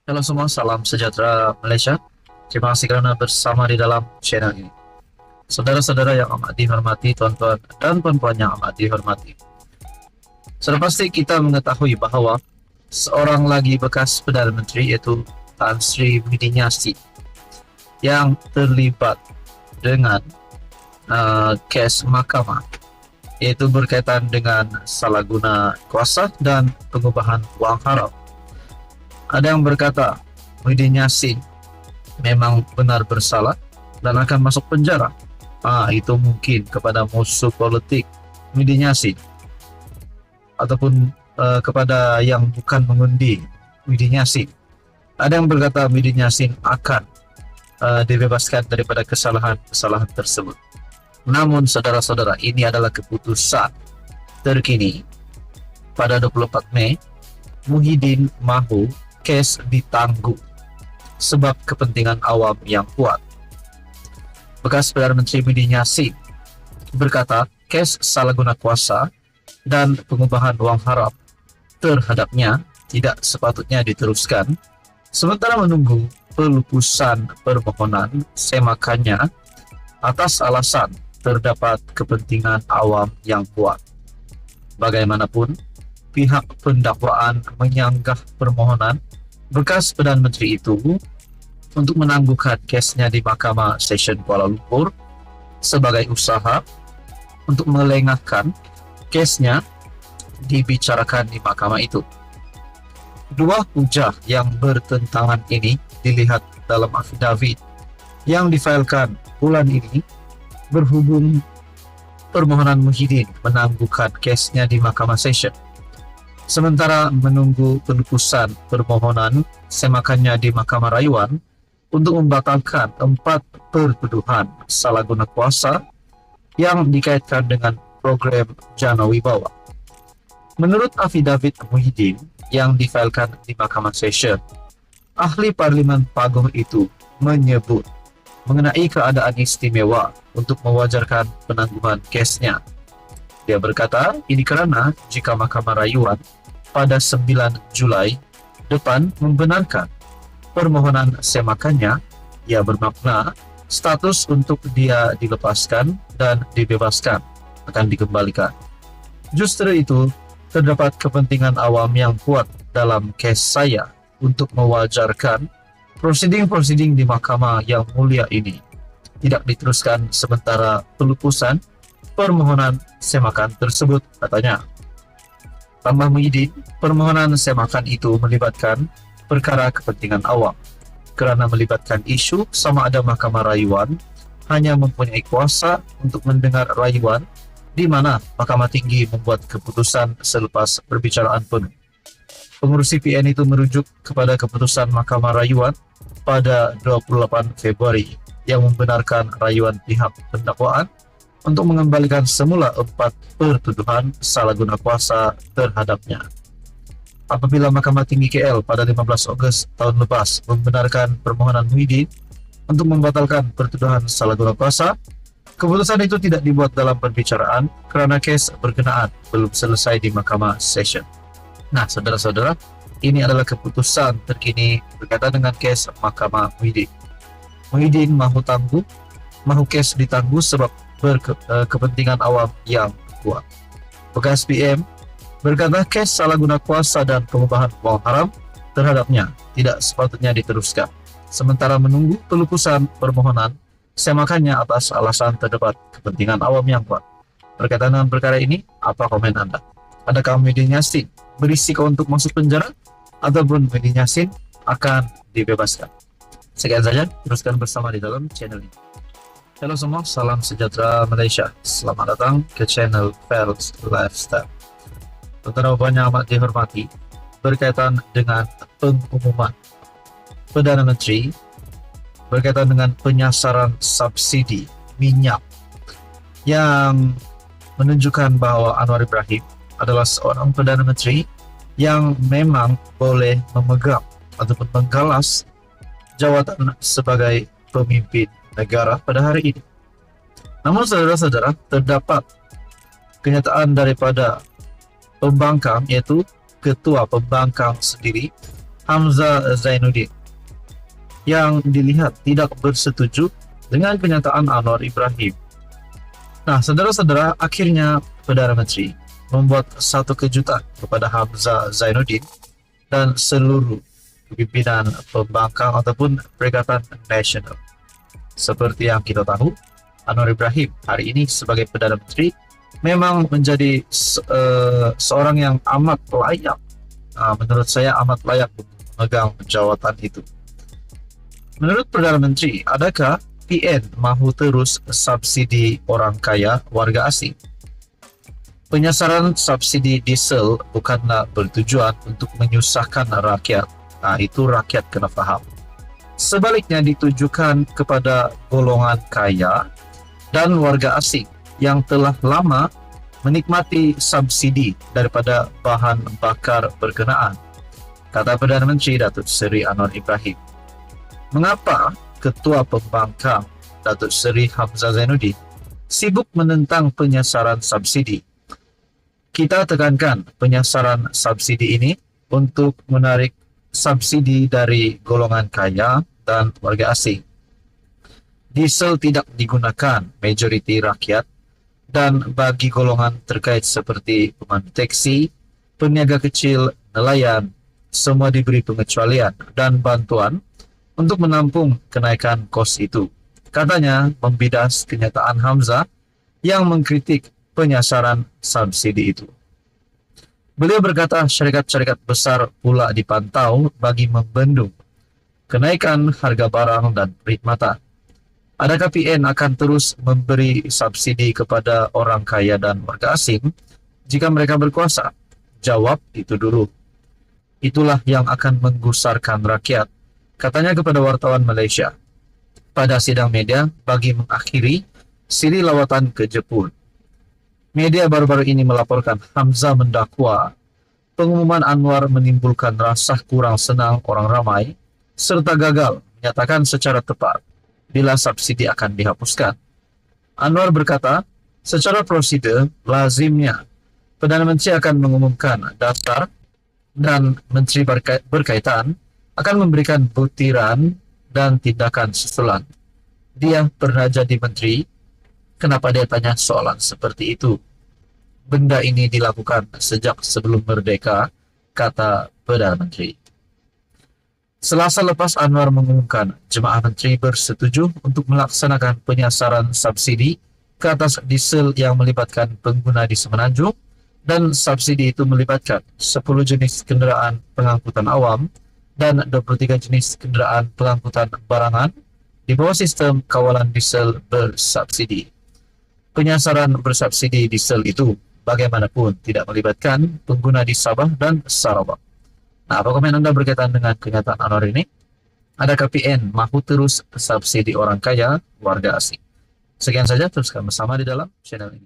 Halo semua, salam sejahtera Malaysia. Terima kasih kerana bersama di dalam channel ini. Saudara-saudara yang amat dihormati, tuan-tuan dan puan-puan yang amat dihormati. Sudah pasti kita mengetahui bahawa seorang lagi bekas Perdana Menteri iaitu Tan Sri Widinyasi yang terlibat dengan kes mahkamah iaitu berkaitan dengan salah guna kuasa dan pengubahan wang haram. Ada yang berkata Muhyiddin Yassin memang benar bersalah dan akan masuk penjara. Itu mungkin kepada musuh politik Muhyiddin Yassin ataupun kepada yang bukan mengundi Muhyiddin Yassin. Ada yang berkata Muhyiddin Yassin akan dibebaskan daripada kesalahan-kesalahan tersebut. Namun saudara-saudara, ini adalah keputusan terkini pada 24 Mei. Muhyiddin mahu kes ditangguh sebab kepentingan awam yang kuat. Bekas Perdana Menteri Muhyiddin Yassin berkata kes salah guna kuasa dan pengubahan wang haram terhadapnya tidak sepatutnya diteruskan sementara menunggu pelupusan permohonan semakannya atas alasan terdapat kepentingan awam yang kuat. Bagaimanapun, pihak pendakwaan menyanggah permohonan bekas Perdana Menteri itu untuk menangguhkan kesnya di Mahkamah Session Kuala Lumpur sebagai usaha untuk melengahkan kesnya dibicarakan di mahkamah itu. Dua hujah yang bertentangan ini dilihat dalam afidavit yang difailkan bulan ini berhubung permohonan Muhyiddin menangguhkan kesnya di Mahkamah Session. Sementara menunggu pelupusan permohonan semakannya di Mahkamah Rayuan untuk membatalkan 4 pertuduhan salah guna kuasa yang dikaitkan dengan program Jana Wibawa. Menurut afidavit Muhyiddin yang difailkan di Mahkamah Session, ahli Parlimen Paguh itu menyebut mengenai keadaan istimewa untuk mewajarkan penangguhan kesnya. Dia berkata, ini kerana jika Mahkamah Rayuan pada 9 Julai depan membenarkan permohonan semakannya, ia bermakna status untuk dia dilepaskan dan dibebaskan akan dikembalikan. Justru itu, terdapat kepentingan awam yang kuat dalam kes saya untuk mewajarkan prosiding-prosiding di mahkamah yang mulia ini tidak diteruskan sementara pelupusan permohonan semakan tersebut, katanya. Tambah Muhyiddin, permohonan semakan itu melibatkan perkara kepentingan awam kerana melibatkan isu sama ada Mahkamah Rayuan hanya mempunyai kuasa untuk mendengar rayuan di mana Mahkamah Tinggi membuat keputusan selepas perbicaraan penuh. Pengurusi PN itu merujuk kepada keputusan Mahkamah Rayuan pada 28 Februari yang membenarkan rayuan pihak pendakwaan untuk mengembalikan semula 4 pertuduhan salah guna kuasa terhadapnya. Apabila Mahkamah Tinggi KL pada 15 Ogos tahun lepas membenarkan permohonan Muhyiddin untuk membatalkan pertuduhan salah guna kuasa, keputusan itu tidak dibuat dalam perbicaraan kerana kes berkenaan belum selesai di Mahkamah Session. Nah, saudara-saudara, ini adalah keputusan terkini berkaitan dengan kes Mahkamah Muhyiddin. Muhyiddin mahu kes ditangguh sebab berkepentingan awam yang kuat. Bekas PM berkata kes salah guna kuasa dan pengubahan wang haram terhadapnya tidak sepatutnya diteruskan. Sementara menunggu pelupusan permohonan semakannya atas alasan terdapat kepentingan awam yang kuat. Berkaitan dengan perkara ini, apa komen Anda? Adakah Muhyiddin Yassin berisiko untuk masuk penjara ataupun Muhyiddin Yassin akan dibebaskan? Sekian saja, teruskan bersama di dalam channel ini. Halo semua, salam sejahtera Malaysia. Selamat datang ke channel Fels Lifestyle. Tuan-tuan yang amat dihormati, berkaitan dengan pengumuman Perdana Menteri berkaitan dengan penyasaran subsidi minyak yang menunjukkan bahawa Anwar Ibrahim adalah seorang Perdana Menteri yang memang boleh memegang ataupun menggalas jawatan sebagai pemimpin negara pada hari ini. Namun saudara-saudara, terdapat kenyataan daripada pembangkang, yaitu ketua pembangkang sendiri Hamzah Zainuddin, yang dilihat tidak bersetuju dengan pernyataan Anwar Ibrahim. Nah, saudara-saudara, akhirnya Perdana Menteri membuat satu kejutan kepada Hamzah Zainuddin dan seluruh pimpinan pembangkang ataupun Perikatan Nasional. Seperti yang kita tahu, Anwar Ibrahim hari ini sebagai Perdana Menteri memang menjadi seorang yang amat layak, menurut saya amat layak untuk memegang jawatan itu. Menurut Perdana Menteri, adakah PN mahu terus subsidi orang kaya warga asing? Penyasaran subsidi diesel bukanlah bertujuan untuk menyusahkan rakyat. Nah, itu rakyat kena faham. Sebaliknya ditujukan kepada golongan kaya dan warga asing yang telah lama menikmati subsidi daripada bahan bakar berkenaan, kata Perdana Menteri Datuk Seri Anwar Ibrahim. Mengapa Ketua Pembangkang Datuk Seri Hamzah Zainuddin sibuk menentang penyasaran subsidi? Kita tekankan penyasaran subsidi ini untuk menarik subsidi dari golongan kaya dan warga asing. Diesel tidak digunakan majoriti rakyat, dan bagi golongan terkait seperti pemandu teksi, peniaga kecil, nelayan, semua diberi pengecualian dan bantuan untuk menampung kenaikan kos itu. Katanya membidas kenyataan Hamzah yang mengkritik penyasaran subsidi itu. Beliau berkata syarikat-syarikat besar pula dipantau bagi membendung kenaikan harga barang dan perkhidmatan. Adakah PN akan terus memberi subsidi kepada orang kaya dan warga asing jika mereka berkuasa? Jawab itu dulu. Itulah yang akan menggusarkan rakyat, katanya kepada wartawan Malaysia pada sidang media bagi mengakhiri siri lawatan ke Jepun. Media baru-baru ini melaporkan Hamzah mendakwa pengumuman Anwar menimbulkan rasa kurang senang orang ramai serta gagal menyatakan secara tepat bila subsidi akan dihapuskan. Anwar berkata, secara prosedur lazimnya Perdana Menteri akan mengumumkan daftar dan menteri berkaitan akan memberikan butiran dan tindakan susulan. Dia pernah jadi menteri. Kenapa dia tanya soalan seperti itu? Benda ini dilakukan sejak sebelum merdeka, kata Perdana Menteri. Selasa lepas Anwar mengumumkan jemaah menteri bersetuju untuk melaksanakan penyasaran subsidi ke atas diesel yang melibatkan pengguna di Semenanjung, dan subsidi itu melibatkan 10 jenis kenderaan pengangkutan awam dan 23 jenis kenderaan pengangkutan barangan di bawah sistem kawalan diesel bersubsidi. Penyasaran bersubsidi diesel itu bagaimanapun tidak melibatkan pengguna di Sabah dan Sarawak. Nah, apa komen Anda berkaitan dengan kenyataan Anwar ini? Adakah PN mahu terus subsidi orang kaya warga asing? Sekian saja, teruskan bersama di dalam channel ini.